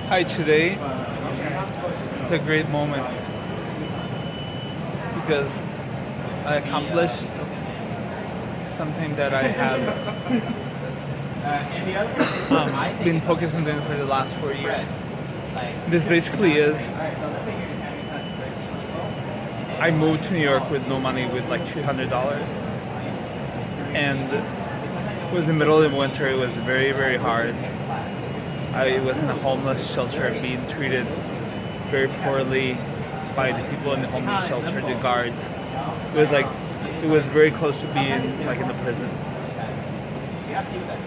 Hi, today is a great moment because I accomplished something that I have been focused on doing for the last 4 years. This basically is, I moved to New York with no money, with like $200, and it was the middle of the winter. It was very, very hard. I was in a homeless shelter, being treated very poorly by the people in the homeless shelter, the guards. It was very close to being like in the prison.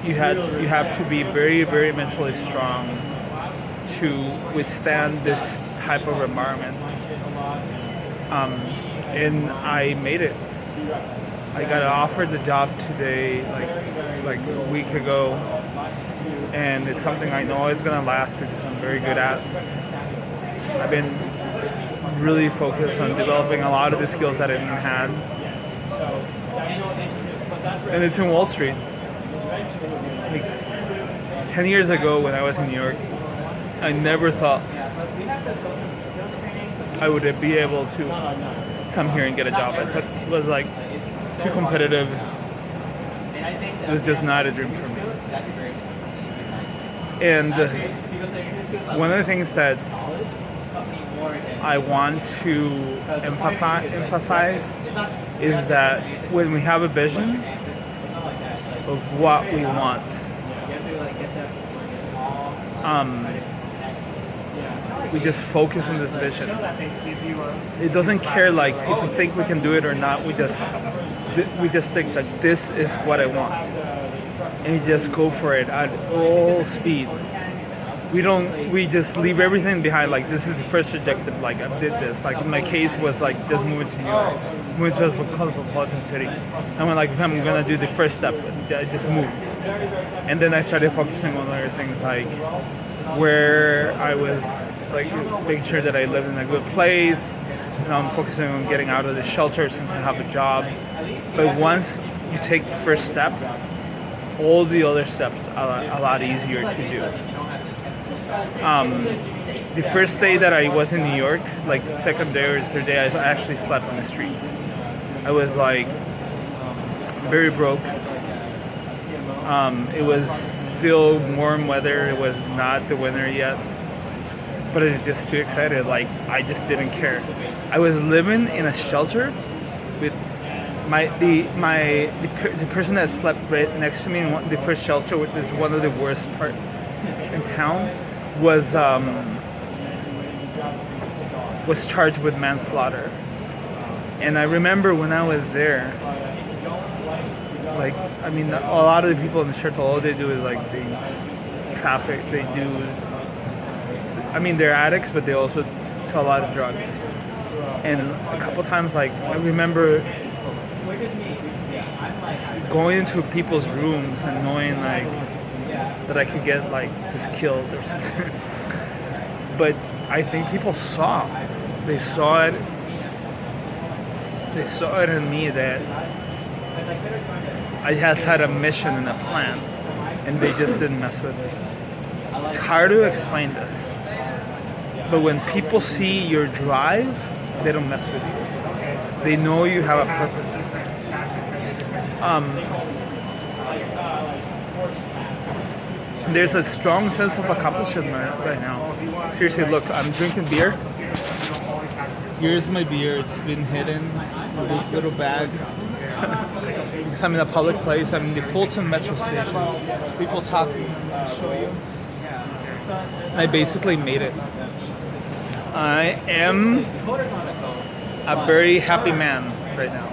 You have to be very, very mentally strong to withstand this type of environment. And I made it. I got offered the job today, like a week ago, and it's something I know is gonna last because I'm very good at. I've been really focused on developing a lot of the skills that I didn't have, and it's in Wall Street. Like 10 years ago, when I was in New York, I never thought I would be able to come here and get a job. I thought it was like too competitive. It was just not a dream for me. And one of the things that I want to emphasize is that when we have a vision of what we want, we just focus on this vision. It doesn't care like if we think we can do it or not. We just think that this is what I want, and you just go for it at all speed. We just leave everything behind. Like, this is the first objective. Like, I did this. Like, in my case was like just moving to New York, moving to a cosmopolitan city. And when like I'm gonna do the first step, I just moved. And then I started focusing on other things, like where I was like making sure that I lived in a good place. And I'm focusing on getting out of the shelter since I have a job. But once you take the first step, all the other steps are a lot easier to do. The first day that I was in New York, like the second day or third day, I actually slept on the streets. I was like very broke. It was still warm weather. It was not the winter yet, but I was just too excited. Like, I just didn't care. I was living in a shelter with the person that slept right next to me in the first shelter, which is one of the worst part in town, was charged with manslaughter. And I remember when I was there, like, I mean, a lot of the people in the shelter, all they do is like they traffic. They do. I mean, they're addicts, but they also sell a lot of drugs. And a couple times, like, I remember just going into people's rooms and knowing like that I could get like just killed or something. But I think people saw. They saw it. They saw it in me that I just had a mission and a plan, and they just didn't mess with me. It's hard to explain this, but when people see your drive, they don't mess with you. They know you have a purpose. There's a strong sense of accomplishment right now. Seriously, look, I'm drinking beer. Here's my beer. It's been hidden in this little bag. Because I'm in a public place. I'm in the Fulton Metro Station. People talking. I'll show you. I basically made it. I am a very happy man right now.